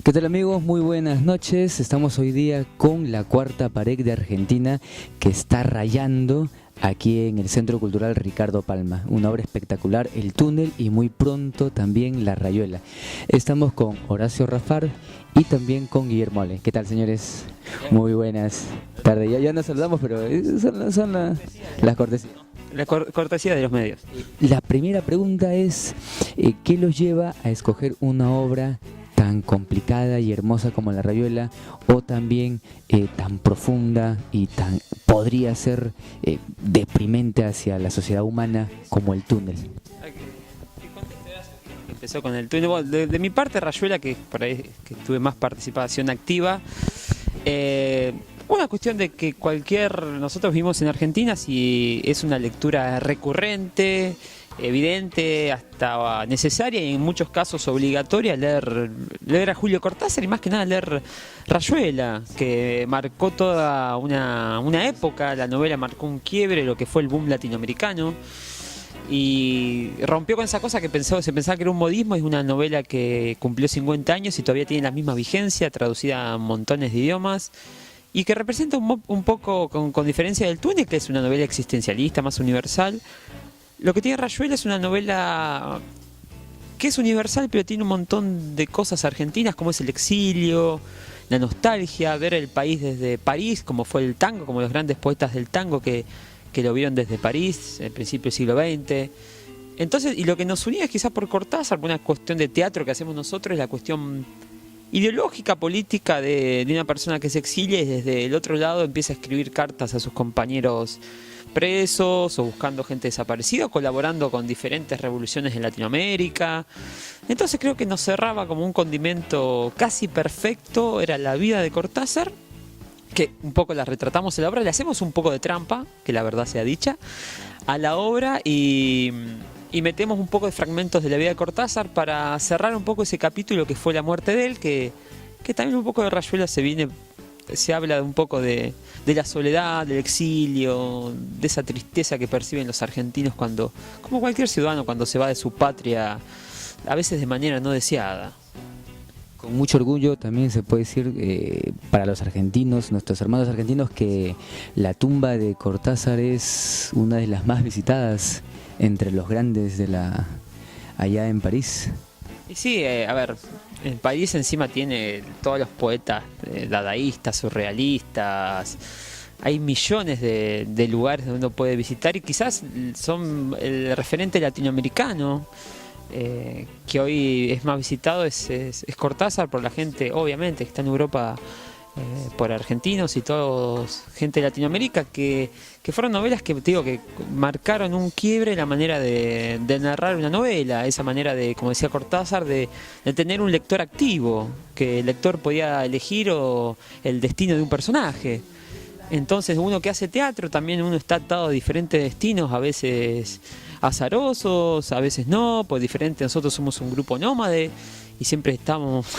¿Qué tal amigos? Muy buenas noches. Estamos hoy día con la cuarta pared de Argentina que está rayando aquí en el Centro Cultural Ricardo Palma. Una obra espectacular, el túnel, y muy pronto también la rayuela. Estamos con Horacio Rafar y también con Guillermo Ale. ¿Qué tal, señores? Muy buenas tardes. Ya nos saludamos, pero son las cortesías. La cortesía de los medios. La primera pregunta es, ¿qué los lleva a escoger una obra tan complicada y hermosa como la rayuela, o también tan profunda y tan podría ser deprimente hacia la sociedad humana como el túnel? Empezó con el túnel. Bueno, de mi parte, rayuela, que por ahí que tuve más participación activa, una cuestión de que nosotros vivimos en Argentina, si es una lectura recurrente, evidente, hasta necesaria y en muchos casos obligatoria, leer a Julio Cortázar, y más que nada leer Rayuela, que marcó toda una época. La novela marcó un quiebre, lo que fue el boom latinoamericano, y rompió con esa cosa que se pensaba que era un modismo. Es una novela que cumplió 50 años y todavía tiene la misma vigencia, traducida a montones de idiomas, y que representa un poco, con diferencia del túnel, que es una novela existencialista, más universal. Lo que tiene Rayuela es una novela que es universal, pero tiene un montón de cosas argentinas, como es el exilio, la nostalgia, ver el país desde París, como fue el tango, como los grandes poetas del tango que lo vieron desde París, al principio del siglo XX. Entonces, y lo que nos unía es quizás por Cortázar, por una cuestión de teatro que hacemos nosotros, es la cuestión ideológica, política de una persona que se exilia y desde el otro lado empieza a escribir cartas a sus compañeros presos o buscando gente desaparecida, colaborando con diferentes revoluciones en Latinoamérica. Entonces creo que nos cerraba como un condimento casi perfecto, era la vida de Cortázar, que un poco la retratamos en la obra, le hacemos un poco de trampa, que la verdad sea dicha, a la obra, y metemos un poco de fragmentos de la vida de Cortázar para cerrar un poco ese capítulo que fue la muerte de él, que también un poco de Rayuela se habla un poco de la soledad, del exilio, de esa tristeza que perciben los argentinos cuando, como cualquier ciudadano, cuando se va de su patria, a veces de manera no deseada. Con mucho orgullo también se puede decir para los argentinos, nuestros hermanos argentinos, que la tumba de Cortázar es una de las más visitadas entre los grandes allá en París. Y sí, a ver, el país encima tiene todos los poetas dadaístas, surrealistas. Hay millones de lugares donde uno puede visitar, y quizás son el referente latinoamericano que hoy es más visitado, es Cortázar, por la gente, obviamente, que está en Europa, por argentinos y todos, gente de Latinoamérica, que fueron novelas que, te digo, que marcaron un quiebre en la manera de narrar una novela, esa manera de, como decía Cortázar, de tener un lector activo, que el lector podía elegir el destino de un personaje. Entonces uno que hace teatro también uno está atado a diferentes destinos, a veces azarosos, a veces no, pues diferente. Nosotros somos un grupo nómade y siempre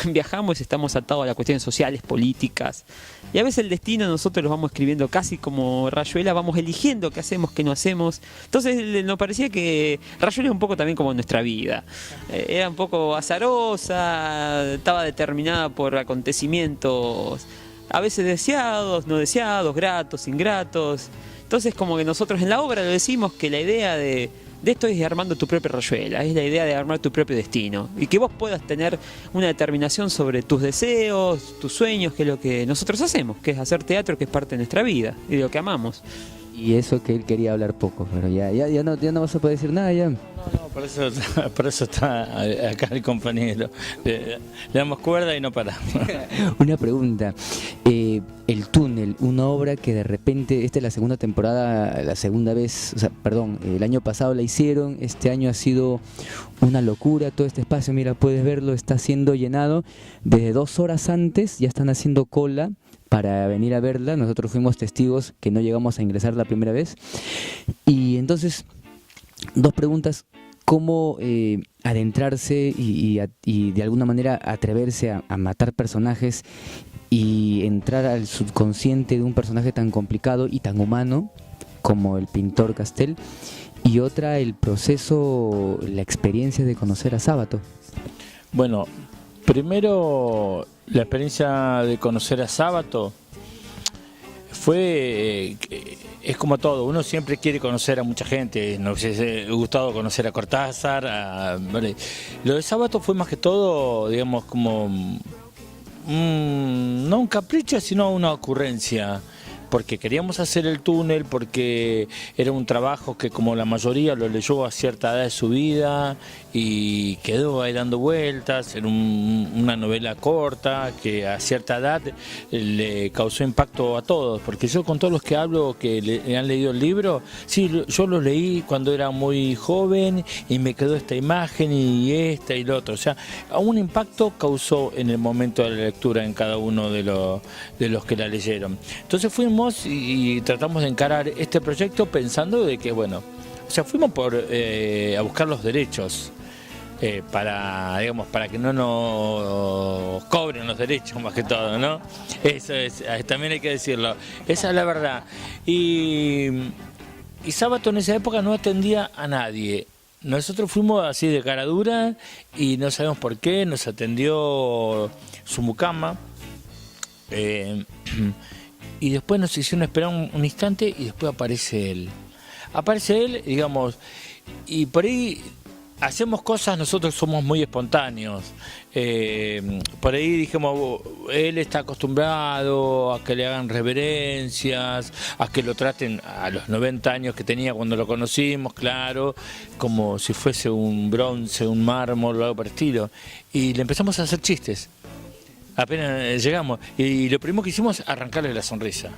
viajamos y estamos atados a las cuestiones sociales, políticas, y a veces el destino nosotros lo vamos escribiendo casi como Rayuela, vamos eligiendo qué hacemos, qué no hacemos. Entonces nos parecía que Rayuela es un poco también como nuestra vida, era un poco azarosa, estaba determinada por acontecimientos a veces deseados, no deseados, gratos, ingratos. Entonces como que nosotros en la obra lo decimos, que la idea de esto es armando tu propia rayuela, es la idea de armar tu propio destino, y que vos puedas tener una determinación sobre tus deseos, tus sueños, que es lo que nosotros hacemos, que es hacer teatro, que es parte de nuestra vida y de lo que amamos. Y eso que él quería hablar poco, pero ya no vas a poder decir nada ya. No, por eso está acá el compañero. Le damos cuerda y no paramos. Una pregunta, El túnel, una obra que de repente, esta es la segunda temporada, la segunda vez, o sea, perdón, el año pasado la hicieron, este año ha sido una locura, todo este espacio, mira, puedes verlo, está siendo llenado, desde 2 horas antes ya están haciendo cola para venir a verla. Nosotros fuimos testigos que no llegamos a ingresar la primera vez. Y entonces, 2 preguntas: ¿cómo adentrarse y de alguna manera atreverse a matar personajes y entrar al subconsciente de un personaje tan complicado y tan humano como el pintor Castel? Y otra, el proceso, la experiencia de conocer a Sábato. Bueno, Primero, la experiencia de conocer a Sábato fue, es como todo, uno siempre quiere conocer a mucha gente, nos hubiese gustado conocer a Cortázar, vale. Lo de Sábato fue más que todo, digamos, como, no un capricho, sino una ocurrencia. Porque queríamos hacer el túnel, porque era un trabajo que como la mayoría lo leyó a cierta edad de su vida y quedó ahí dando vueltas, era una novela corta que a cierta edad le causó impacto a todos, porque yo con todos los que hablo que le han leído el libro, sí, yo lo leí cuando era muy joven y me quedó esta imagen y esta y lo otro, o sea, un impacto causó en el momento de la lectura en cada uno de los que la leyeron. Entonces fuimos y tratamos de encarar este proyecto pensando de que, bueno, o sea, fuimos a buscar los derechos para, digamos, para que no nos cobren los derechos más que todo, ¿no? Eso es, también hay que decirlo, esa es la verdad. Y Sábato en esa época no atendía a nadie. Nosotros fuimos así de cara dura y no sabemos por qué, nos atendió su mucama. Y después nos hicieron esperar un instante y después aparece él. Aparece él, digamos, y por ahí hacemos cosas, nosotros somos muy espontáneos. Por ahí dijimos, él está acostumbrado a que le hagan reverencias, a que lo traten a los 90 años que tenía cuando lo conocimos, claro, como si fuese un bronce, un mármol o algo por el estilo. Y le empezamos a hacer chistes. Apenas llegamos y lo primero que hicimos es arrancarle la sonrisa.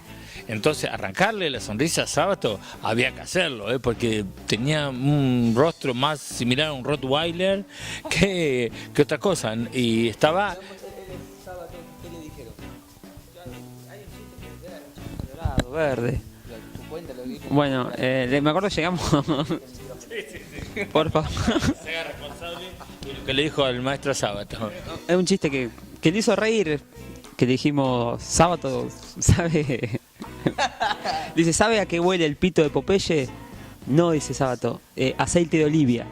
Entonces arrancarle la sonrisa a Sábato había que hacerlo, porque tenía un rostro más similar a un Rottweiler que otra cosa. Y estaba... ¿Qué le dijeron? Verde. Bueno, me acuerdo que llegamos... Por favor. Se haga responsable de lo que le dijo al maestro Sábato. Es un chiste que le hizo reír, que le dijimos, Sábato, ¿sabe? Dice, ¿sabe a qué huele el pito de Popeye? No, dice Sábato, aceite de Olivia.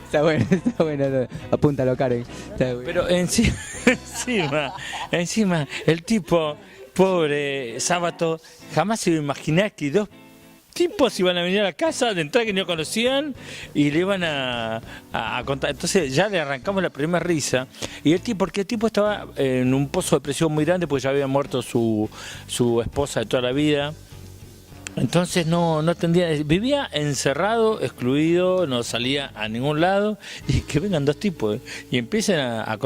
Está bueno, apúntalo, Karen. Pero encima, el tipo, pobre Sábato, jamás se iba a imaginar que dos tipos iban a venir a la casa de entrada que no conocían y le iban a contar. Entonces ya le arrancamos la primera risa. Y porque el tipo estaba en un pozo de depresión muy grande porque ya había muerto su esposa de toda la vida. Entonces no atendía, vivía encerrado, excluido, no salía a ningún lado, y que vengan dos tipos y empiecen a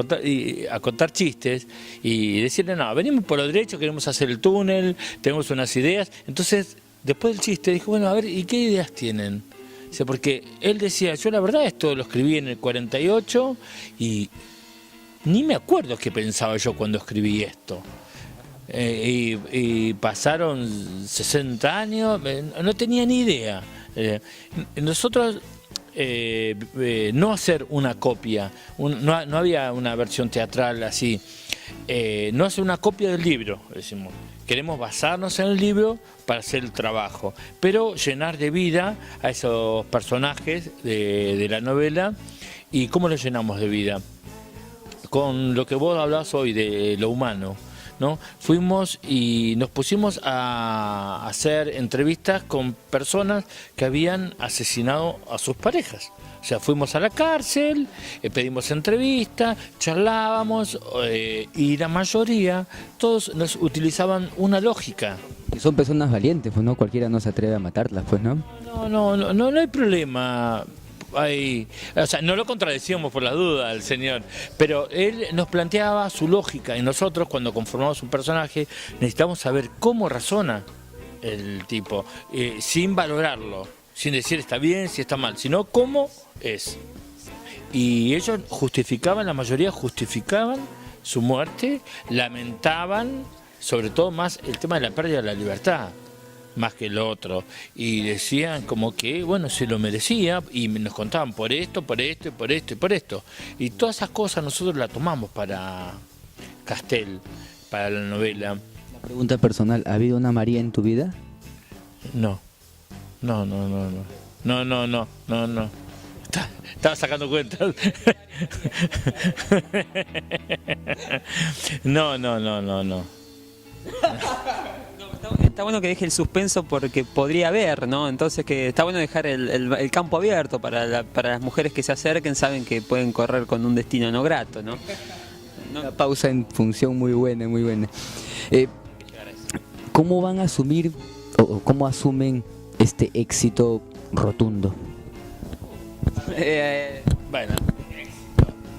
contar chistes y decirle, no, venimos por lo derecho, queremos hacer el túnel, tenemos unas ideas. Entonces, después del chiste, dijo, bueno, a ver, ¿y qué ideas tienen? O sea, porque él decía, yo la verdad esto lo escribí en el 48 y ni me acuerdo qué pensaba yo cuando escribí esto. Y pasaron 60 años, no tenía ni idea. Nosotros, no hacer una copia, no había una versión teatral así, no hacer una copia del libro, decimos. Queremos basarnos en el libro para hacer el trabajo, pero llenar de vida a esos personajes de la novela. ¿Y cómo los llenamos de vida? Con lo que vos hablabas hoy de lo humano, ¿no? Fuimos y nos pusimos a hacer entrevistas con personas que habían asesinado a sus parejas. O sea, fuimos a la cárcel, pedimos entrevistas, charlábamos y la mayoría, todos nos utilizaban una lógica. Y son personas valientes, pues no cualquiera no se atreve a matarlas, pues, ¿no? No hay problema. O sea, no lo contradecíamos por la duda al señor, pero él nos planteaba su lógica y nosotros cuando conformamos un personaje necesitamos saber cómo razona el tipo, sin valorarlo, sin decir está bien, si está mal, sino cómo es. Y ellos justificaban, la mayoría justificaban su muerte, lamentaban sobre todo más el tema de la pérdida de la libertad, más que el otro, y decían como que, bueno, se lo merecía, y nos contaban por esto, por esto, y por esto, y por esto. Y todas esas cosas nosotros las tomamos para Castel, para la novela. Una pregunta personal, ¿ha habido una María en tu vida? No. Estaba sacando cuentas. No. Está bueno que deje el suspenso porque podría haber, ¿no? Entonces que está bueno dejar el campo abierto para las mujeres que se acerquen, saben que pueden correr con un destino no grato, ¿no? Una pausa en función muy buena, muy buena. ¿Cómo van a asumir o cómo asumen este éxito rotundo? Bueno,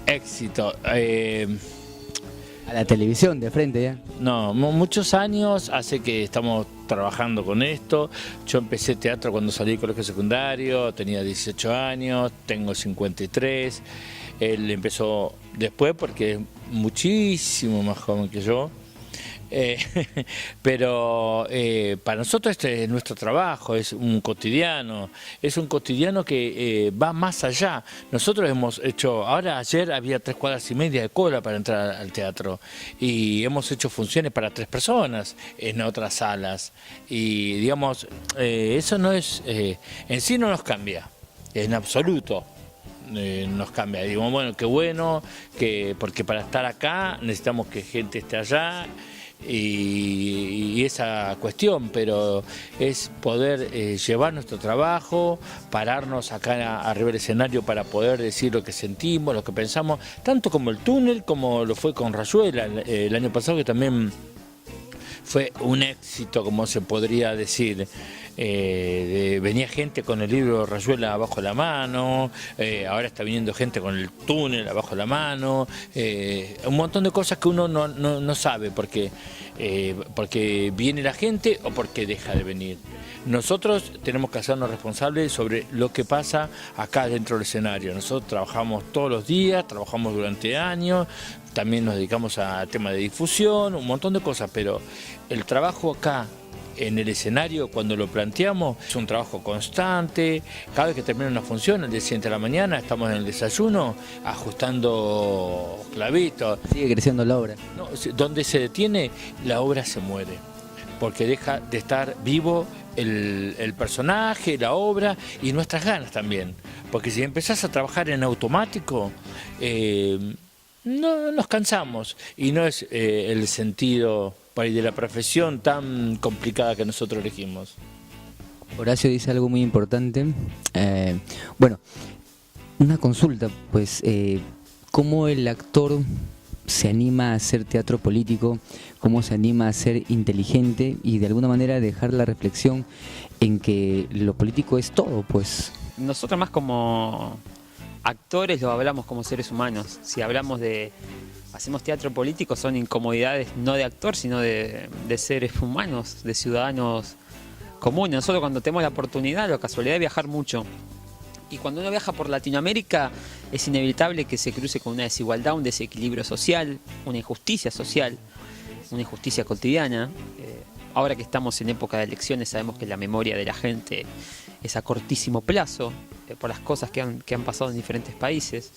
éxito. A la televisión, de frente ya. No, muchos años hace que estamos trabajando con esto. Yo empecé teatro cuando salí del colegio secundario, tenía 18 años, tengo 53. Él empezó después porque es muchísimo más joven que yo. Pero para nosotros este es nuestro trabajo, es un cotidiano que va más allá. Nosotros hemos hecho, ayer había 3 cuadras y media de cola para entrar al teatro y hemos hecho funciones para 3 personas en otras salas y digamos, eso no es, en sí no nos cambia, en absoluto. Nos cambia, digo, bueno, qué bueno, porque para estar acá necesitamos que gente esté allá y esa cuestión, pero es poder llevar nuestro trabajo, pararnos acá arriba del escenario para poder decir lo que sentimos, lo que pensamos, tanto como el túnel, como lo fue con Rayuela el año pasado, que también fue un éxito, como se podría decir. Venía gente con el libro Rayuela abajo la mano, ahora está viniendo gente con el túnel abajo la mano, un montón de cosas que uno no sabe porque viene la gente o porque deja de venir. Nosotros tenemos que hacernos responsables sobre lo que pasa acá dentro del escenario. Nosotros trabajamos todos los días, trabajamos durante años, también nos dedicamos a temas de difusión, un montón de cosas, pero el trabajo acá en el escenario, cuando lo planteamos, es un trabajo constante. Cada vez que termina una función, al día siguiente de la mañana, estamos en el desayuno, ajustando clavitos. Sigue creciendo la obra. No, donde se detiene, la obra se muere, porque deja de estar vivo el personaje, la obra y nuestras ganas también. Porque si empezás a trabajar en automático, no nos cansamos y no es el sentido de la profesión tan complicada que nosotros elegimos. Horacio dice algo muy importante. Bueno, una consulta, pues, ¿cómo el actor se anima a hacer teatro político? ¿Cómo se anima a ser inteligente y de alguna manera dejar la reflexión en que lo político es todo, pues? Nosotros más como actores lo hablamos como seres humanos. Si hablamos hacemos teatro político, son incomodidades no de actor, sino de seres humanos, de ciudadanos comunes. Nosotros cuando tenemos la oportunidad, la casualidad de viajar mucho, y cuando uno viaja por Latinoamérica, es inevitable que se cruce con una desigualdad, un desequilibrio social, una injusticia social, una injusticia cotidiana. Ahora que estamos en época de elecciones, sabemos que la memoria de la gente es a cortísimo plazo, por las cosas que han pasado en diferentes países.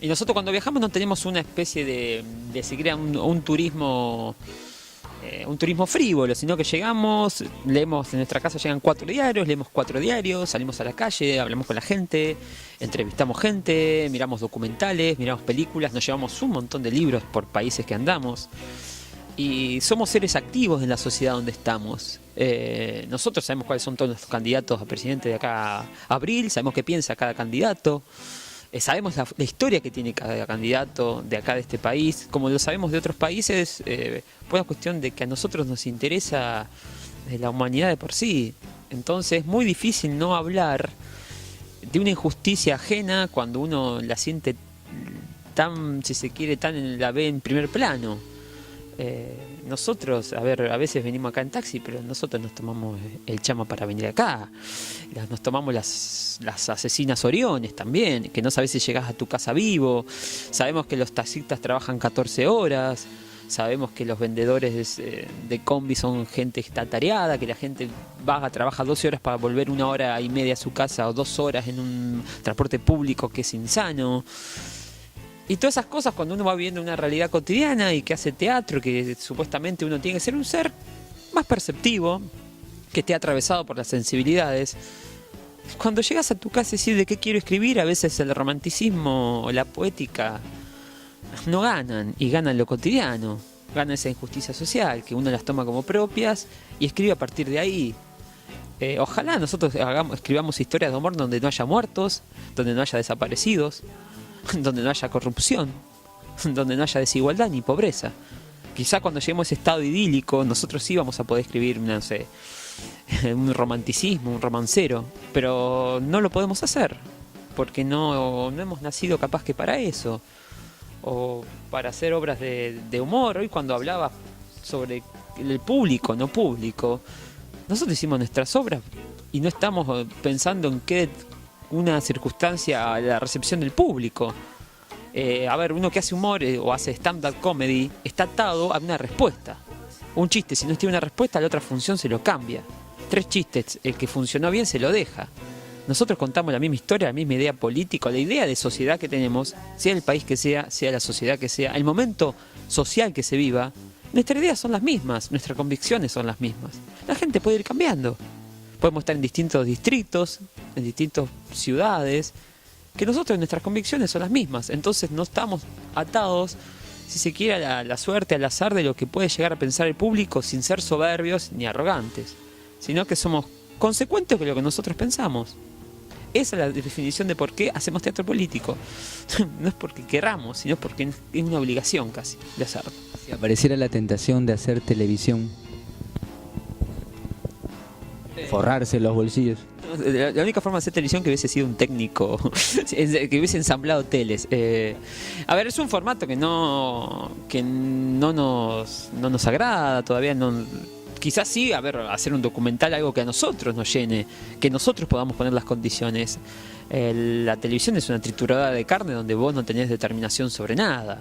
Y nosotros cuando viajamos no tenemos una especie de seguir un turismo frívolo, sino que llegamos, leemos, en nuestra casa llegan 4 diarios, leemos 4 diarios, salimos a la calle, hablamos con la gente, entrevistamos gente, miramos documentales, miramos películas, nos llevamos un montón de libros por países que andamos. Y somos seres activos en la sociedad donde estamos. Nosotros sabemos cuáles son todos los candidatos a presidente de acá a abril, sabemos qué piensa cada candidato. Sabemos la historia que tiene cada candidato de acá de este país, como lo sabemos de otros países, por una cuestión de que a nosotros nos interesa la humanidad de por sí. Entonces es muy difícil no hablar de una injusticia ajena cuando uno la siente tan, si se quiere, la ve en primer plano. Nosotros, a veces venimos acá en taxi, pero nosotros nos tomamos el chama para venir acá. Nos tomamos las asesinas Oriones también, que no sabes si llegás a tu casa vivo. Sabemos que los taxistas trabajan 14 horas. Sabemos que los vendedores de combi son gente que está tareada, que la gente trabaja 12 horas para volver 1 hora y media a su casa o 2 horas en un transporte público que es insano. Y todas esas cosas, cuando uno va viviendo una realidad cotidiana y que hace teatro, que supuestamente uno tiene que ser un ser más perceptivo, que esté atravesado por las sensibilidades, cuando llegas a tu casa y decís de qué quiero escribir, a veces el romanticismo o la poética no ganan, y ganan lo cotidiano, gana esa injusticia social, que uno las toma como propias y escribe a partir de ahí. Ojalá nosotros escribamos historias de amor donde no haya muertos, donde no haya desaparecidos, donde no haya corrupción, donde no haya desigualdad ni pobreza. Quizá cuando lleguemos a ese estado idílico, nosotros sí vamos a poder escribir, no sé, un romanticismo, un romancero, pero no lo podemos hacer, porque no hemos nacido capaz que para eso, o para hacer obras de humor. Hoy cuando hablaba sobre el público, no público, nosotros hicimos nuestras obras y no estamos pensando en qué una circunstancia a la recepción del público. A ver, uno que hace humor o hace stand-up comedy está atado a una respuesta. Un chiste, si no tiene una respuesta, la otra función se lo cambia. 3 chistes, el que funcionó bien se lo deja. Nosotros contamos la misma historia, la misma idea política, la idea de sociedad que tenemos, sea el país que sea la sociedad que sea, el momento social que se viva. Nuestras ideas son las mismas, nuestras convicciones son las mismas. La gente puede ir cambiando. Podemos estar en distintos distritos, en distintas ciudades, que nosotros nuestras convicciones son las mismas. Entonces no estamos atados, si se quiere, a la suerte, al azar de lo que puede llegar a pensar el público, sin ser soberbios ni arrogantes, sino que somos consecuentes con lo que nosotros pensamos. Esa es la definición de por qué hacemos teatro político. No es porque querramos, sino porque es una obligación casi de hacerlo. Si apareciera la tentación de hacer televisión, forrarse los bolsillos. La única forma de hacer televisión que hubiese sido un técnico, que hubiese ensamblado teles. A ver, es un formato que no nos agrada, todavía no. Quizás sí, a ver, hacer un documental, algo que a nosotros nos llene, que nosotros podamos poner las condiciones. La televisión es una trituradora de carne donde vos no tenés determinación sobre nada,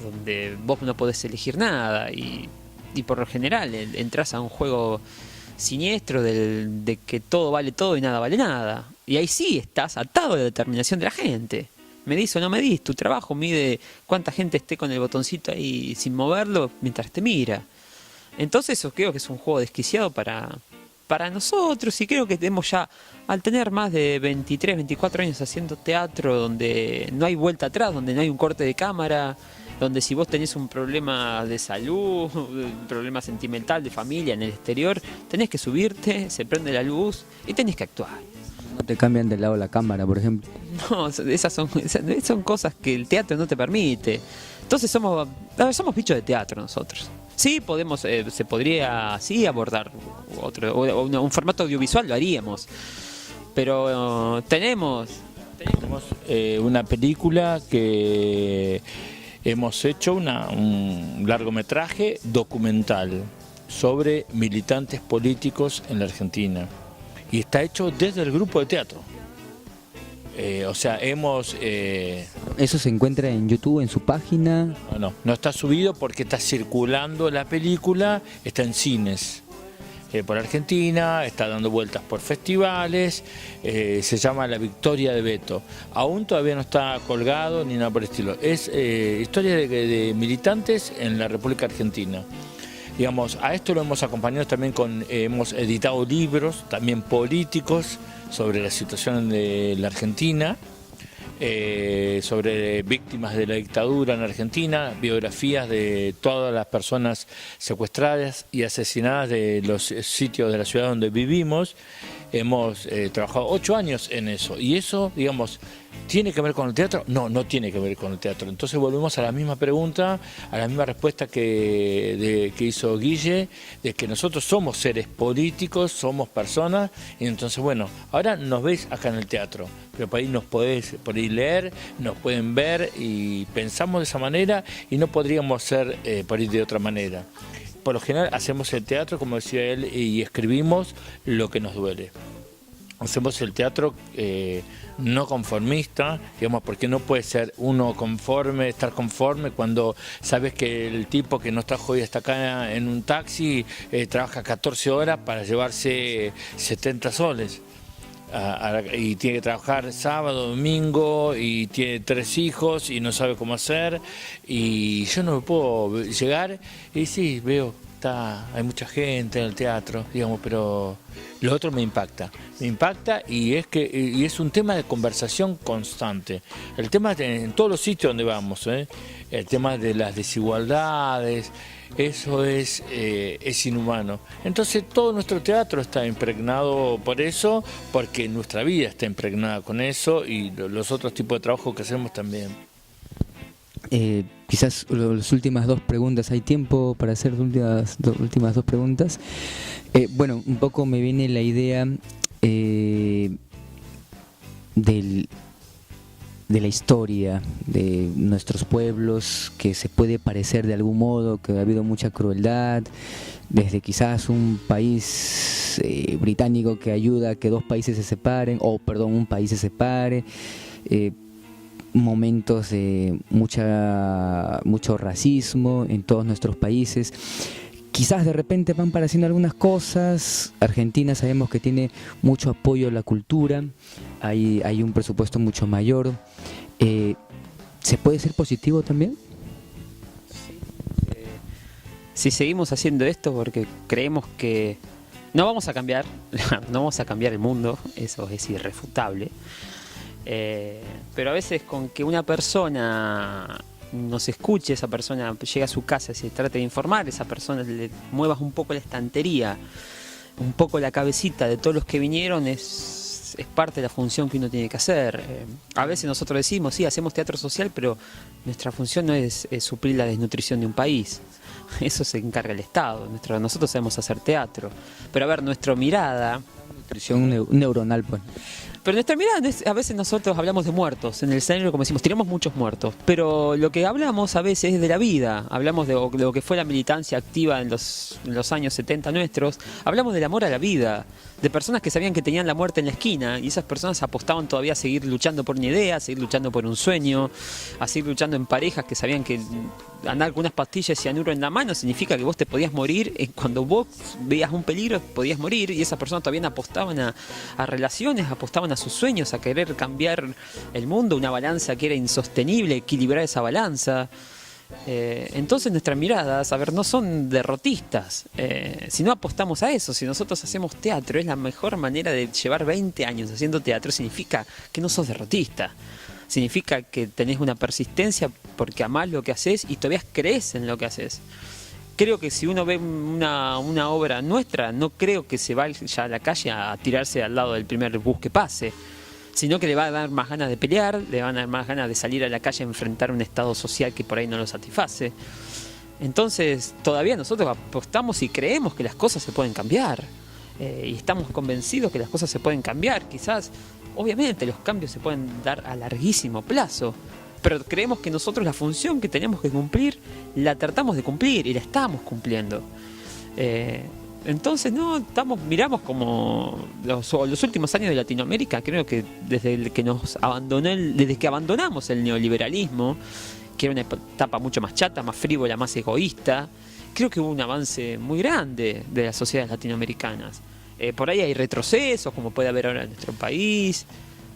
donde vos no podés elegir nada y por lo general entras a un juego siniestro de que todo vale todo y nada vale nada. Y ahí sí estás atado a la determinación de la gente. Medís o no medís, tu trabajo mide cuánta gente esté con el botoncito ahí sin moverlo mientras te mira. Entonces eso creo que es un juego desquiciado para nosotros, y creo que tenemos ya, al tener más de 23, 24 años haciendo teatro, donde no hay vuelta atrás, donde no hay un corte de cámara, donde si vos tenés un problema de salud, un problema sentimental, de familia en el exterior, tenés que subirte, se prende la luz y tenés que actuar. No te cambian del lado de la cámara, por ejemplo. No, esas son cosas que el teatro no te permite. Entonces somos bichos de teatro nosotros. Sí, se podría sí abordar un formato audiovisual, lo haríamos. Pero tenemos una película que hemos hecho, un largometraje documental sobre militantes políticos en la Argentina. Y está hecho desde el grupo de teatro. ¿Eso se encuentra en YouTube, en su página? No está subido porque está circulando la película, está en cines por Argentina, está dando vueltas por festivales, se llama La Victoria de Beto. Aún todavía no está colgado ni nada por el estilo. Es historia de militantes en la República Argentina. Digamos, a esto lo hemos acompañado también hemos editado libros, también políticos, sobre la situación de la Argentina, sobre víctimas de la dictadura en Argentina, biografías de todas las personas secuestradas y asesinadas de los sitios de la ciudad donde vivimos. Hemos trabajado 8 años en eso, y eso, digamos, ¿tiene que ver con el teatro? No tiene que ver con el teatro. Entonces volvemos a la misma pregunta, a la misma respuesta que hizo Guille, de que nosotros somos seres políticos, somos personas, y entonces, bueno, ahora nos veis acá en el teatro, pero por ahí nos podéis leer, nos pueden ver, y pensamos de esa manera, y no podríamos ser por ahí de otra manera. Por lo general hacemos el teatro, como decía él, y escribimos lo que nos duele. Hacemos el teatro no conformista, digamos, porque no puede ser uno estar conforme cuando sabes que el tipo que nos trajo hoy hasta acá en un taxi trabaja 14 horas para llevarse 70 soles. Y tiene que trabajar sábado, domingo, y tiene 3 hijos y no sabe cómo hacer, y yo no me puedo llegar y sí, veo hay mucha gente en el teatro, digamos, pero lo otro me impacta y es un tema de conversación constante. El tema en todos los sitios donde vamos, el tema de las desigualdades, eso es inhumano. Entonces todo nuestro teatro está impregnado por eso, porque nuestra vida está impregnada con eso y los otros tipos de trabajo que hacemos también. Quizás las últimas dos preguntas, ¿hay tiempo para hacer las últimas dos preguntas? Bueno, un poco me viene la idea de la historia de nuestros pueblos, que se puede parecer de algún modo, que ha habido mucha crueldad, desde quizás un país británico que ayuda a que dos países se separen, un país se separe, momentos de mucho racismo en todos nuestros países. Quizás de repente van apareciendo algunas cosas. Argentina sabemos que tiene mucho apoyo a la cultura, hay un presupuesto mucho mayor. ¿Se puede ser positivo también? Si seguimos haciendo esto porque creemos que no vamos a cambiar, no vamos a cambiar el mundo, eso es irrefutable. Pero a veces con que una persona nos escuche, esa persona llega a su casa y se trate de informar, esa persona le muevas un poco la estantería, un poco la cabecita de todos los que vinieron, es parte de la función que uno tiene que hacer. A veces nosotros decimos, sí, hacemos teatro social, pero nuestra función no es suplir la desnutrición de un país. Eso se encarga el Estado. Nosotros sabemos hacer teatro. Pero a ver, nuestra mirada... Nutrición neuronal, pues. Pero nuestra mirada a veces nosotros hablamos de muertos, en el escenario como decimos, tiramos muchos muertos, pero lo que hablamos a veces es de la vida, hablamos de lo que fue la militancia activa en los años 70 nuestros, hablamos del amor a la vida, de personas que sabían que tenían la muerte en la esquina y esas personas apostaban todavía a seguir luchando por una idea, a seguir luchando por un sueño, a seguir luchando en parejas que sabían que andar con unas pastillas de cianuro en la mano significa que vos te podías morir, cuando vos veías un peligro podías morir, y esas personas todavía apostaban a relaciones, apostaban a sus sueños, a querer cambiar el mundo, una balanza que era insostenible, equilibrar esa balanza. Entonces nuestras miradas, a ver, no son derrotistas. Si no apostamos a eso, si nosotros hacemos teatro, es la mejor manera de llevar 20 años haciendo teatro, significa que no sos derrotista. Significa que tenés una persistencia porque amás lo que haces y todavía crees en lo que haces. Creo que si uno ve una obra nuestra, no creo que se vaya a la calle a tirarse al lado del primer bus que pase, sino que le va a dar más ganas de pelear, le van a dar más ganas de salir a la calle a enfrentar un estado social que por ahí no lo satisface. Entonces, todavía nosotros apostamos y creemos que las cosas se pueden cambiar. Y estamos convencidos que las cosas se pueden cambiar. Quizás, obviamente, los cambios se pueden dar a larguísimo plazo. Pero creemos que nosotros la función que tenemos que cumplir, la tratamos de cumplir y la estamos cumpliendo. Entonces, miramos como los últimos años de Latinoamérica, creo que desde que abandonamos el neoliberalismo, que era una etapa mucho más chata, más frívola, más egoísta, creo que hubo un avance muy grande de las sociedades latinoamericanas. Por ahí hay retrocesos, como puede haber ahora en nuestro país.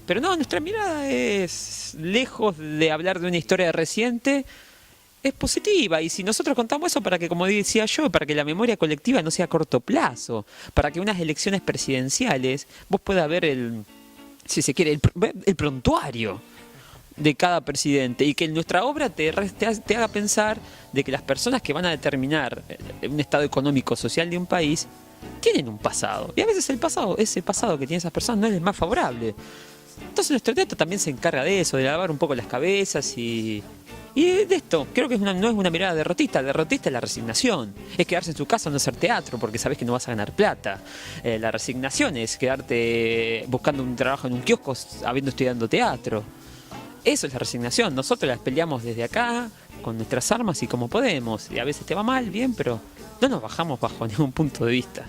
Pero no, nuestra mirada es, lejos de hablar de una historia reciente, es positiva. Y si nosotros contamos eso para que, como decía yo, para que la memoria colectiva no sea a corto plazo, para que unas elecciones presidenciales vos puedas ver si se quiere, el prontuario de cada presidente, y que nuestra obra te haga pensar de que las personas que van a determinar un estado económico social de un país tienen un pasado. Y a veces ese pasado que tienen esas personas no es el más favorable. Entonces nuestro teatro también se encarga de eso, de lavar un poco las cabezas y de esto. Creo que no es una mirada derrotista. Derrotista es la resignación. Es quedarse en su casa, no hacer teatro porque sabes que no vas a ganar plata. La resignación es quedarte buscando un trabajo en un kiosco habiendo estudiado teatro. Eso es la resignación. Nosotros las peleamos desde acá, con nuestras armas y como podemos. Y a veces te va mal, bien, pero no nos bajamos bajo ningún punto de vista.